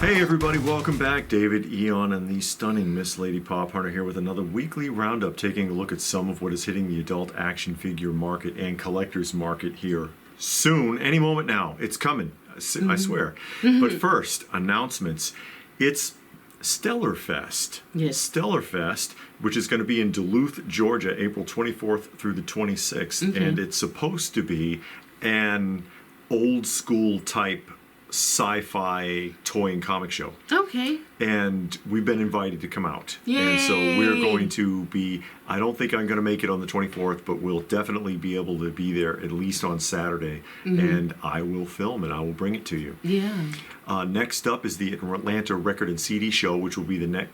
Hey everybody, welcome back. David, Eon, and the stunning Miss Lady Pop Hunter here with another weekly roundup, taking a look at some of what is hitting the adult action figure market and collector's market here soon. Any moment now. It's coming. I swear. But first, announcements. It's Stellar Fest. Yes. Stellar Fest, which is going to be in Duluth, Georgia, April 24th through the 26th. And it's supposed to be an old school type sci-fi toy and comic show. Okay. And we've been invited to come out. Yay. And so we're going to be, I don't think I'm going to make it on the 24th, but we'll definitely be able to be there at least on Saturday. And I will film and I will bring it to you. Yeah. Next up is the Atlanta Record and CD Show, which will be the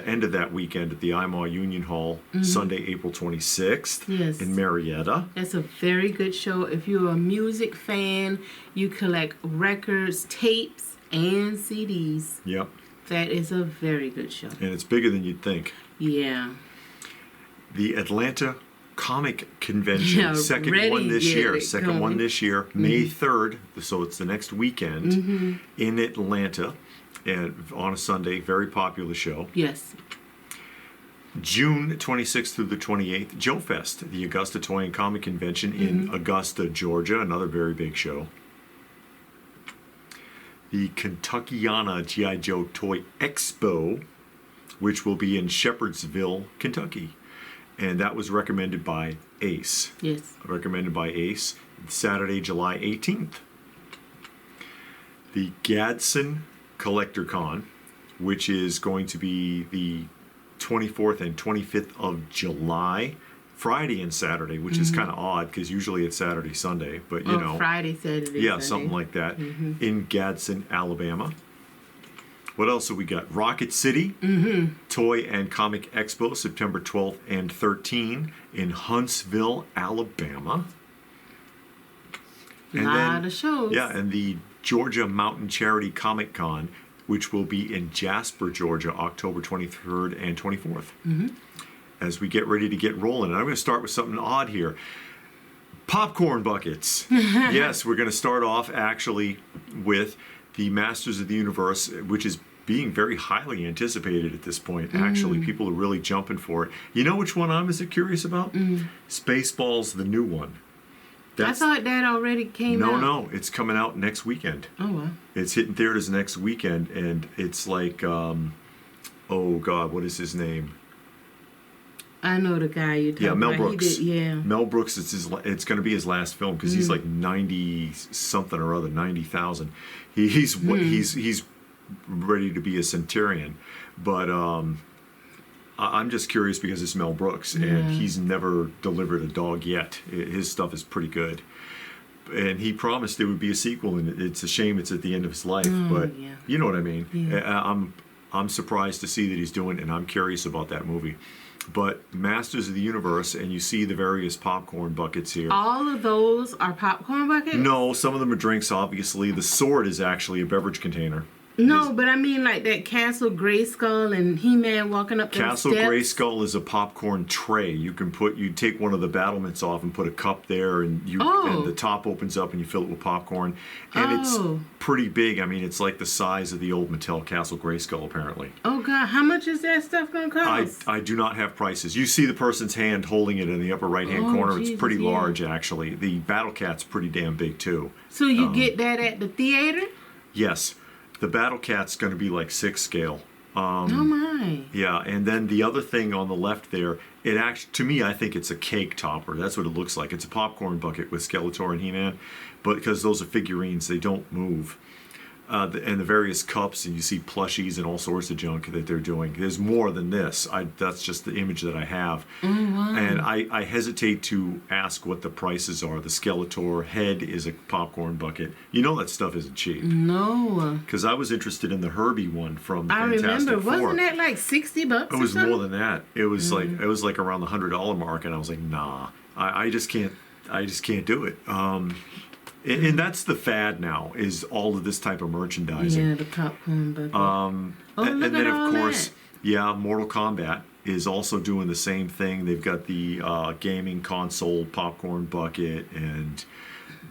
end of that weekend at the IMAW Union Hall, Sunday, April 26th in Marietta. That's a very good show. If you're a music fan, you collect records, tapes, and CDs. Yep. That is a very good show. And it's bigger than you'd think. Yeah. The Atlanta Comic Convention, second one this year, May 3rd, so it's the next weekend in Atlanta. And on a Sunday, very popular show. Yes. June 26th through the 28th, Joe Fest, the Augusta Toy and Comic Convention in Augusta, Georgia, another very big show. The Kentuckiana G.I. Joe Toy Expo, which will be in Shepherdsville, Kentucky. And that was recommended by Ace. Yes. Recommended by Ace, Saturday, July 18th. The Gadsden Collector Con, which is going to be the 24th and 25th of July, Friday and Saturday, which is kind of odd because usually it's Saturday, Sunday, but you know. Friday, Saturday, yeah, Sunday. something like that, in Gadsden, Alabama. What else have we got? Rocket City, Toy and Comic Expo, September 12th and 13th in Huntsville, Alabama. A lot of shows. Yeah, and the Georgia Mountain Charity Comic Con, which will be in Jasper, Georgia, October 23rd and 24th. As we get ready to get rolling. And I'm going to start with something odd here. Popcorn buckets. Yes, we're going to start off actually with the Masters of the Universe, which is being very highly anticipated at this point. Actually, people are really jumping for it. You know which one I'm as curious about? Spaceballs, the new one. I thought that already came out. No, it's coming out next weekend. Oh, wow. It's hitting theaters next weekend, and it's like, oh God, what is his name? I know the guy you're talking about. Mel Brooks. Mel Brooks, it's going to be his last film, because he's like 90-something or other, 90,000. He's ready to be a centurion, but I'm just curious because it's Mel Brooks, and he's never delivered a dog yet. His stuff is pretty good. And he promised there would be a sequel, and it's a shame it's at the end of his life, but you know what I mean. Yeah. I'm surprised to see that he's doing it, and I'm curious about that movie. But Masters of the Universe, and you see the various popcorn buckets here. All of those are popcorn buckets? No, some of them are drinks, obviously. The sword is actually a beverage container. No, but I mean like that Castle Grayskull and He-Man walking up the steps. Castle Grayskull is a popcorn tray. You take one of the battlements off and put a cup there, and and the top opens up and you fill it with popcorn. And it's pretty big. I mean, it's like the size of the old Mattel Castle Grayskull, apparently. Oh God, how much is that stuff gonna cost? I do not have prices. You see the person's hand holding it in the upper right-hand corner. Jesus, it's pretty large, actually. The Battle Cat's pretty damn big too. So you get that at the theater? Yes. The Battle Cat's going to be like 6 scale. Oh my. Yeah, and then the other thing on the left there, to me, I think it's a cake topper. That's what it looks like. It's a popcorn bucket with Skeletor and He-Man, but because those are figurines, they don't move. And the various cups, and you see plushies and all sorts of junk that they're doing. There's more than this. That's just the image that I have. Oh, wow. And I hesitate to ask what the prices are. The Skeletor head is a popcorn bucket. You know that stuff isn't cheap. No. Because I was interested in the Herbie one from Fantastic remember, Four. wasn't that like $60 It was more than that. It was like around the $100 mark, and I was like, nah, I just can't do it. And that's the fad now, is all of this type of merchandising. Yeah, the popcorn bucket. And then of course, Mortal Kombat is also doing the same thing. They've got the gaming console popcorn bucket and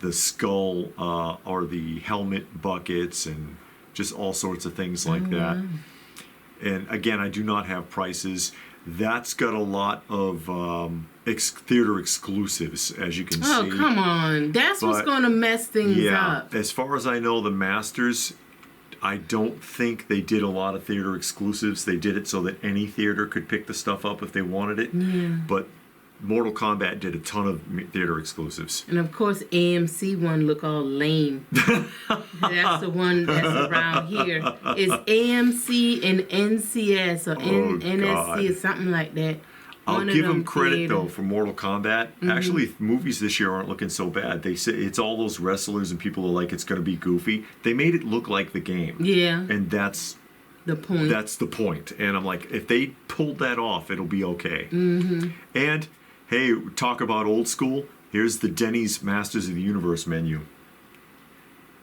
the skull or the helmet buckets and just all sorts of things like that. And again, I do not have prices. That's got a lot of theater exclusives, as you can see. Oh, come on. That's what's going to mess things up. As far as I know, the Masters, I don't think they did a lot of theater exclusives. They did it so that any theater could pick the stuff up if they wanted it. Yeah. But Mortal Kombat did a ton of theater exclusives. And of course, AMC one look all lame. That's the one that's around here. It's AMC and NCS or NSC or something like that. I'll give them credit though for Mortal Kombat. Actually, movies this year aren't looking so bad. They say it's all those wrestlers and people are like it's going to be goofy. They made it look like the game. Yeah. And that's the point. That's the point. And I'm like, if they pulled that off, it'll be okay. And hey, talk about old school. Here's the Denny's Masters of the Universe menu.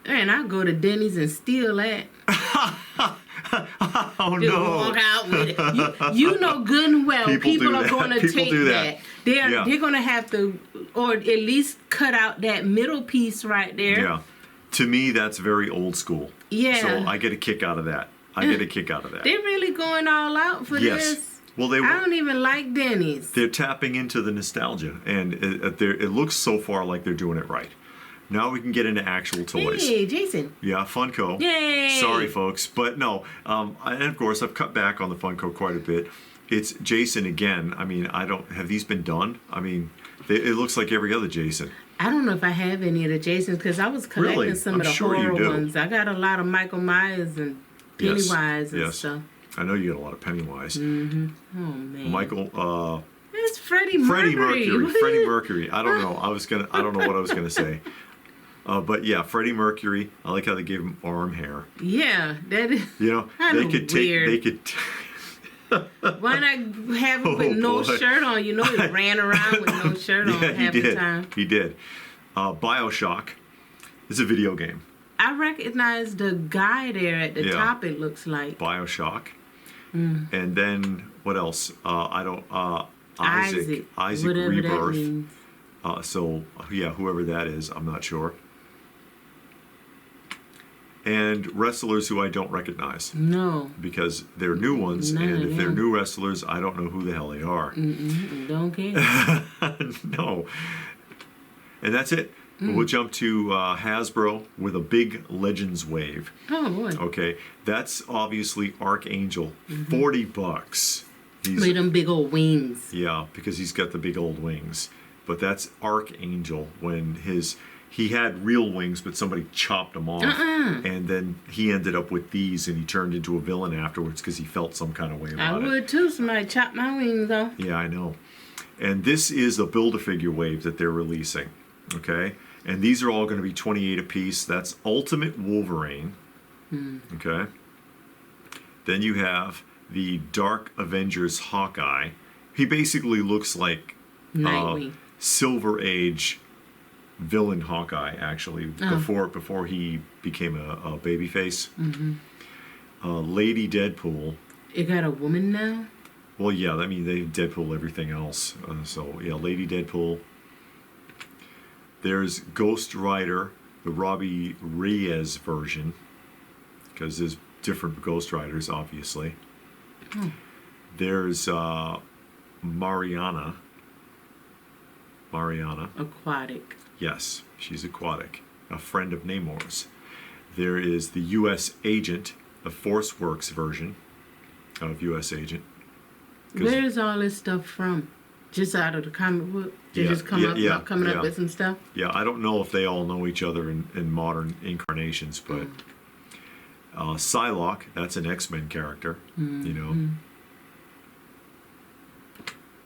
And I go to Denny's and steal that. Oh Just no! walk out with it. You know good and well people are going to take that. They're going to have to, or at least cut out that middle piece right there. Yeah. To me, that's very old school. Yeah. So I get a kick out of that. They're really going all out for this. Well, I don't even like Denny's. They're tapping into the nostalgia, and it looks so far like they're doing it right. Now we can get into actual toys. Hey, Jason. Yeah, Funko. Yay! Sorry, folks, but no. And of course, I've cut back on the Funko quite a bit. It's Jason again. I mean, have these been done? I mean, it looks like every other Jason. I don't know if I have any of the Jasons because I was collecting some of the horror ones. I got a lot of Michael Myers and Pennywise and stuff. I know you got a lot of Pennywise. Oh man. Michael. It's Freddie Mercury. Freddie Mercury. I don't know. I don't know what I was gonna say. But yeah, Freddie Mercury. I like how they gave him arm hair. Yeah, that is. You know, they could weird. They could. Why not have him with no shirt on? You know, he ran around with no shirt on half the time. He did. BioShock is a video game. I recognize the guy there at the top. It looks like BioShock. And then what else? I don't. Isaac Rebirth. So yeah, whoever that is, I'm not sure. And wrestlers who I don't recognize. No. Because they're new ones, and if they're new wrestlers, I don't know who the hell they are. Don't care. No. And that's it. We'll jump to Hasbro with a big Legends wave. Oh boy. Okay, that's obviously Archangel. $40. With them big old wings. Yeah, because he's got the big old wings. But that's Archangel when he had real wings, but somebody chopped them off, and then he ended up with these, and he turned into a villain afterwards because he felt some kind of way about it. I would too. Somebody chopped my wings off. Yeah, I know. And this is a Build-A-Figure wave that they're releasing. Okay, and these are all going to be 28 apiece. That's Ultimate Wolverine. Okay. Then you have the Dark Avengers Hawkeye. He basically looks like Silver Age villain Hawkeye, actually, before he became a babyface. Lady Deadpool. It got a woman now? Well, yeah, I mean, they Deadpool everything else. So, yeah, Lady Deadpool. There's Ghost Rider, the Robbie Reyes version, because there's different Ghost Riders, obviously. There's Mariana. Aquatic. Yes, she's aquatic. A friend of Namor's. There is the U.S. Agent, the ForceWorks version of U.S. Agent. Where's all this stuff from? Just out of the comic book? They just coming up with some stuff? Yeah, I don't know if they all know each other in modern incarnations, but Psylocke, that's an X-Men character, you know.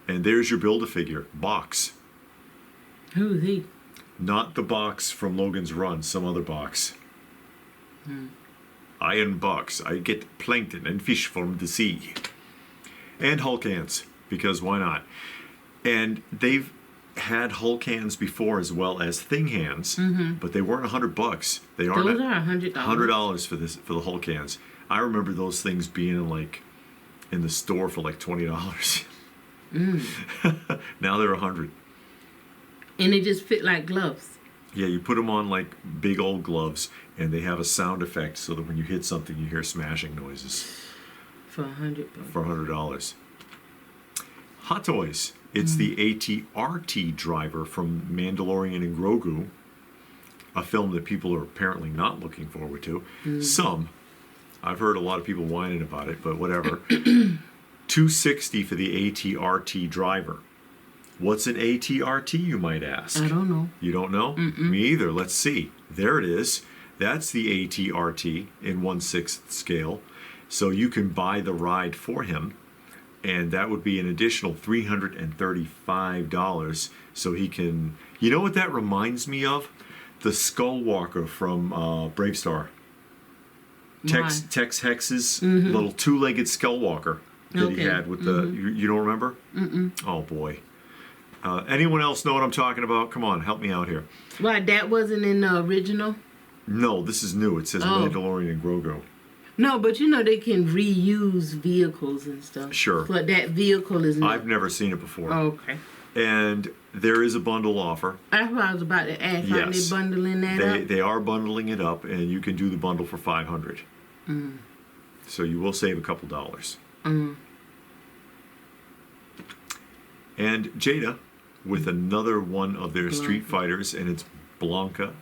And there's your Build-A-Figure, Box. Who's he? Not the Box from Logan's Run, some other Box. Iron Box, I get plankton and fish from the sea. And Hulk hands, because why not? And they've had Hulk hands before as well as Thing hands, but they weren't $100. They aren't. Those are $100. $100 for the Hulk hands. I remember those things being in the store for like $20. Now they're $100. And they just fit like gloves. Yeah, you put them on like big old gloves, and they have a sound effect so that when you hit something, you hear smashing noises. For $100. For $100. Hot Toys. It's the AT-RT driver from Mandalorian and Grogu, a film that people are apparently not looking forward to. Some. I've heard a lot of people whining about it, but whatever. $260 for the AT-RT driver. What's an AT-RT, you might ask? I don't know. You don't know? Me either. Let's see. There it is. That's the AT-RT in 1/6 scale. So you can buy the ride for him, and that would be an additional $335. So he can... You know what that reminds me of? The Skullwalker from Bravestar. Tex Hex's little two-legged Skullwalker that he had with the... You don't remember? Oh, boy. Anyone else know what I'm talking about? Come on, help me out here. Why, that wasn't in the original? No, this is new. It says Mandalorian and Grogu. No, but you know they can reuse vehicles and stuff. Sure. But that vehicle is not. I've never seen it before. Oh, okay. And there is a bundle offer. That's what I was about to ask. Are they bundling that up? They are bundling it up, and you can do the bundle for $500. So you will save a couple dollars. And Jada, with another one of their Street Fighters, and it's Blanca.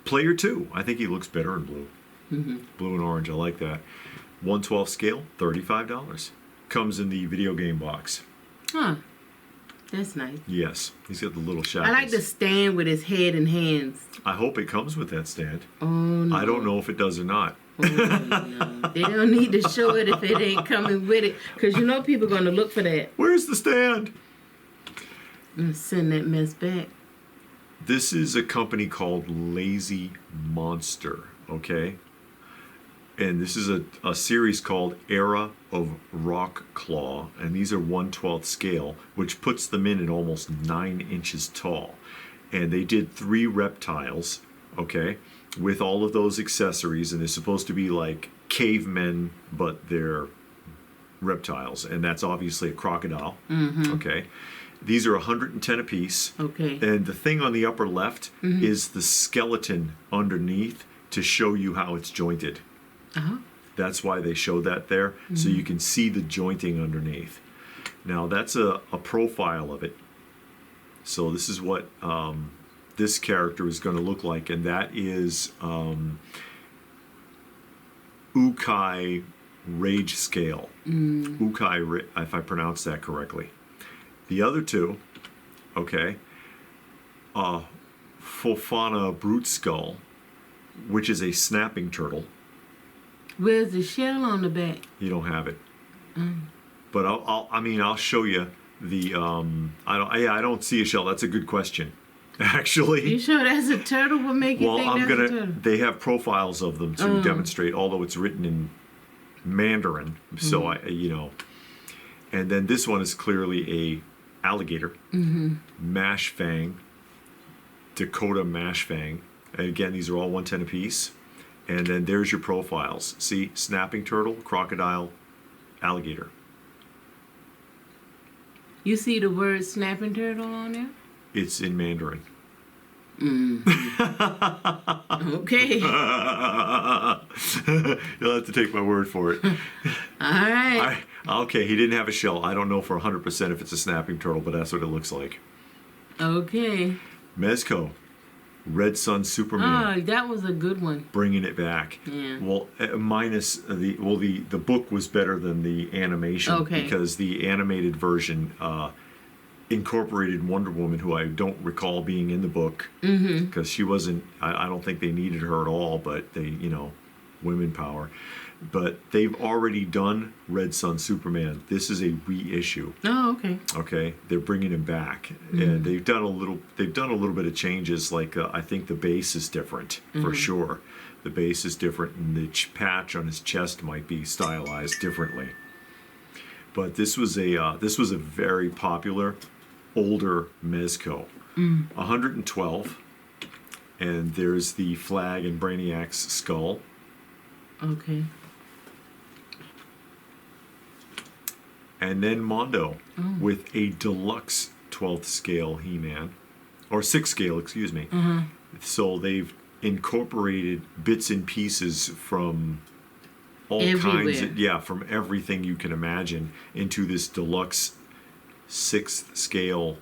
Player 2. I think he looks better in blue. Blue and orange. I like that. 1/12 scale, $35. Comes in the video game box. Huh. That's nice. Yes. He's got the little shackles. I like the stand with his head and hands. I hope it comes with that stand. Oh, no. I don't know if it does or not. Oh, no. They don't need to show it if it ain't coming with it. Because you know people are going to look for that. Where's the stand? I'm going to send that mess back. This is a company called Lazy Monster, okay? And this is a series called Era of Rock Claw. And these are 1/12 scale, which puts them in at almost 9 inches tall. And they did 3 reptiles, okay, with all of those accessories. And they're supposed to be like cavemen, but they're reptiles. And that's obviously a crocodile, okay? These are 110 apiece. Okay. And the thing on the upper left is the skeleton underneath to show you how it's jointed. That's why they show that there, so you can see the jointing underneath. Now, that's a profile of it. So this is what this character is going to look like, and that is Ukai Rage Scale. Ukai, if I pronounce that correctly. The other two, okay, Fofana Brute Skull, which is a snapping turtle. Where's the shell on the back? You don't have it. But I'll show you the I don't see a shell. That's a good question. Actually. You sure that's a turtle? What make you think that's a turtle? They have profiles of them to demonstrate, although it's written in Mandarin. So and then this one is clearly a alligator. Mash Fang. Dakota Mash Fang. And again, these are all 110 apiece. And then there's your profiles. See, snapping turtle, crocodile, alligator. You see the word snapping turtle on there? It's in Mandarin. Okay. You'll have to take my word for it. All right. Okay, he didn't have a shell. I don't know for 100% if it's a snapping turtle, but that's what it looks like. Okay. Mezco. Red Sun Superman. Oh, that was a good one. Bringing it back. Yeah. Well, minus the book was better than the animation because the animated version incorporated Wonder Woman, who I don't recall being in the book because she wasn't. I don't think they needed her at all, but they, women power. But they've already done Red Sun Superman. This is a reissue. Oh, okay. Okay, they're bringing him back, and they've done a little bit of changes. Like I think the base is different for sure. The base is different, and the patch on his chest might be stylized differently. But this was a very popular older Mezco, 112, and there's the Flag and Brainiac's skull. Okay. And then Mondo with a deluxe 12th scale He-Man, or 6th scale, excuse me. So they've incorporated bits and pieces from all Everywhere. kinds of, from everything you can imagine into this deluxe 6th scale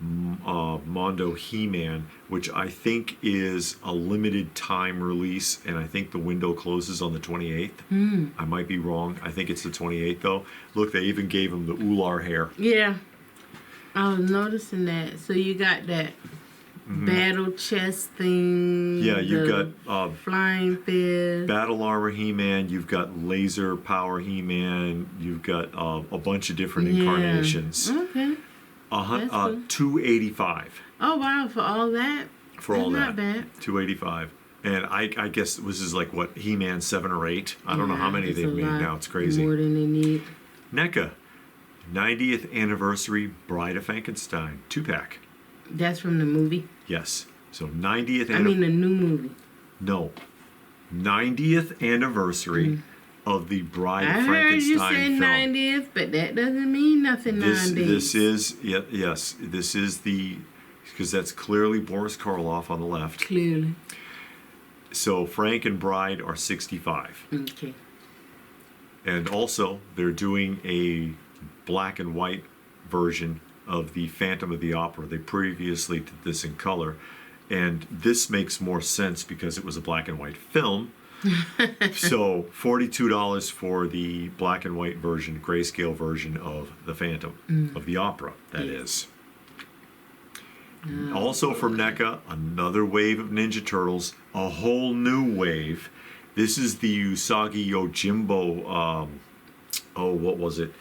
Mondo He-Man, which I think is a limited time release, and I think the window closes on the 28th. I might be wrong. I think it's the 28th though. Look, they even gave him the Ular hair. Yeah, I was noticing that. So you got that battle chest thing. Yeah, you've got flying fist. Battle Armor He-Man, you've got Laser Power He-Man, you've got a bunch of different incarnations. Okay. That's cool. $285. Oh wow, for all that. For all That's that. Not bad. $285. And I guess this is like what, He-Man 7 or 8? I don't know how many it's they've a made lot now. It's crazy. More than they need. NECA 90th Anniversary Bride of Frankenstein 2-pack. That's from the movie. Yes. So 90th I mean the new movie. No. 90th anniversary of the Bride of I heard Frankenstein you say film. 90th, but that doesn't mean nothing nowadays. This is this is the, because that's clearly Boris Karloff on the left. Clearly. So Frank and Bride are 65. Okay. And also they're doing a black and white version of the Phantom of the Opera. They previously did this in color, and this makes more sense because it was a black and white film. So $42 for the black and white version, grayscale version of the Phantom of the Opera, that is. Also from NECA, another wave of Ninja Turtles, a whole new wave. This is the Usagi Yojimbo, what was it?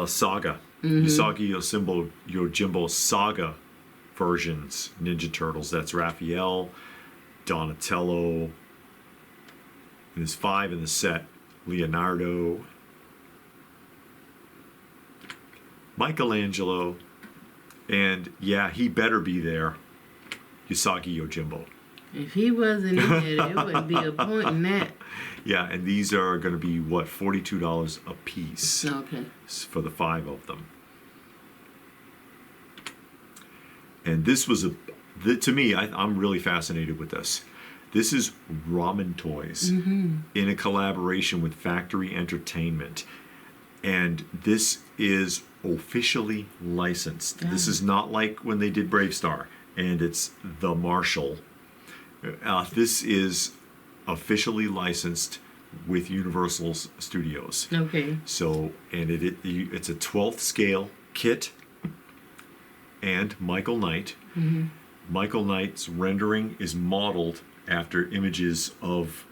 Saga. Usagi Yojimbo Saga versions, Ninja Turtles. That's Raphael, Donatello, and there's 5 in the set. Leonardo, Michelangelo, and yeah, he better be there, Usagi Yojimbo. If he wasn't in there, there wouldn't be a point in that. Yeah, and these are going to be, what, $42 a piece. Okay. For the 5 of them. And this was to me, I'm really fascinated with this. This is Ramen Toys in a collaboration with Factory Entertainment. And this is officially licensed. This is not like when they did Brave Star and it's the Marshall. This is officially licensed with Universal Studios. Okay. So, and it's a 12th scale kit and Michael Knight. Michael Knight's rendering is modeled after images of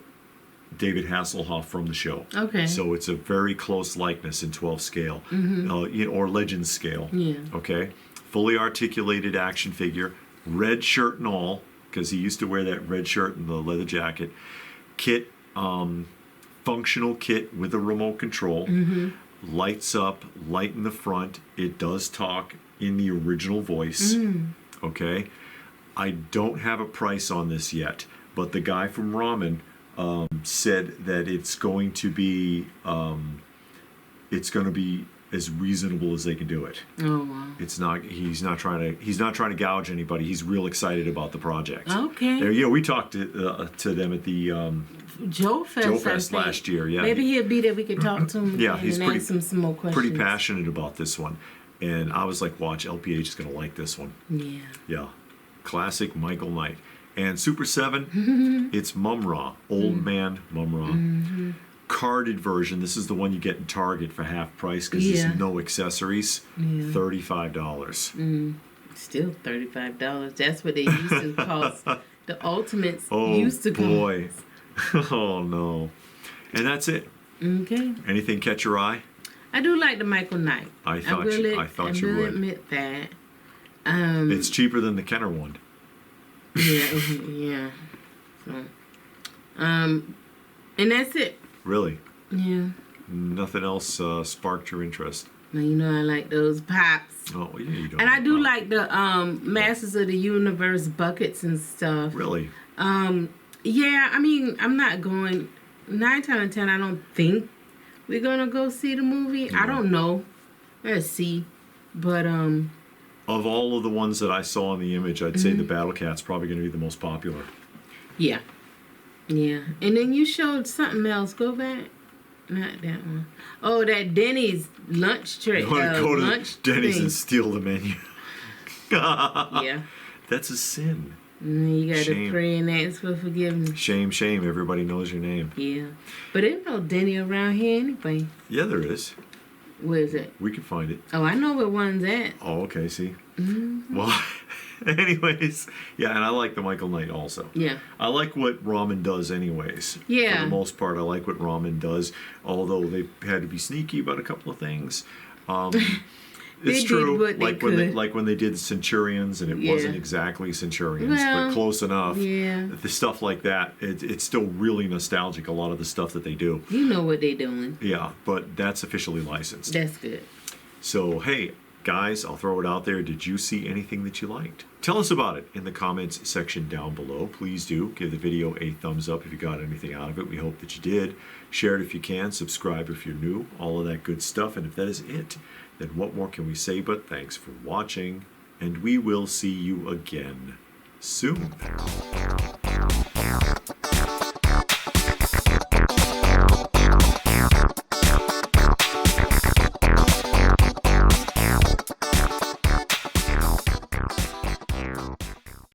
David Hasselhoff from the show. Okay. So it's a very close likeness in 12 scale, or Legends scale. Yeah. Okay. Fully articulated action figure, red shirt and all, because he used to wear that red shirt and the leather jacket. Kit, functional kit with a remote control. Lights up, light in the front. It does talk in the original voice. Okay. I don't have a price on this yet, but the guy from Ramen said that it's going to be as reasonable as they can do it. Oh wow. It's not. He's not trying to gouge anybody. He's real excited about the project. Okay. Yeah, we talked to them at the Joe Fest, Joe Fest last year. Yeah. Maybe he'll be there. We could talk to him. Yeah, he's and ask him some more questions. pretty passionate about this one, and I was like, watch, LPH is gonna like this one. Yeah. Yeah. Classic Michael Knight. And Super 7, it's Mum-Ra, Old Man Mum-Ra. Carded version, this is the one you get in Target for half price because there's no accessories. $35. Still $35. That's what they used to cost. The Ultimates Oh used to boy. cost. Oh no. And that's it. Okay. Anything catch your eye? I do like the Michael Knight. I thought you would. Admit that. It's cheaper than the Kenner one. Yeah. So, and that's it. Really? Yeah. Nothing else sparked your interest? Now, you know I like those pops. Oh, yeah, you don't. And I do like the Masters of the Universe buckets and stuff. Really? Yeah, I mean, I'm not going... 9 times out of 10, I don't think we're going to go see the movie. Yeah. I don't know. Let's see. But, Of all of the ones that I saw in the image, I'd say the Battle Cat's probably going to be the most popular. Yeah. Yeah. And then you showed something else. Go back. Not that one. Oh, that Denny's lunch tray. You want to go to Denny's thing. and steal the menu. Yeah. That's a sin. And you got to Shame. pray and ask for forgiveness. Shame, shame. Everybody knows your name. Yeah. But there's no Denny around here anyway. Yeah, there is. Where is it? We can find it. Oh, I know where one's at. Oh, okay. See. Well, anyways, yeah, and I like the Michael Knight also. Yeah. I like what Ramen does, anyways. Yeah. For the most part, I like what Ramen does. Although they had to be sneaky about a couple of things. It's They true. did what they could. Like when they did Centurions, and it wasn't exactly Centurions, Well, but close enough. Yeah. The stuff like that, it's still really nostalgic. A lot of the stuff that they do. You know what they doing. Yeah, but that's officially licensed. That's good. So hey, guys, I'll throw it out there. Did you see anything that you liked? Tell us about it in the comments section down below. Please do give the video a thumbs up if you got anything out of it. We hope that you did. Share it if you can. Subscribe if you're new. All of that good stuff. And if that is it, then what more can we say but thanks for watching, and we will see you again soon.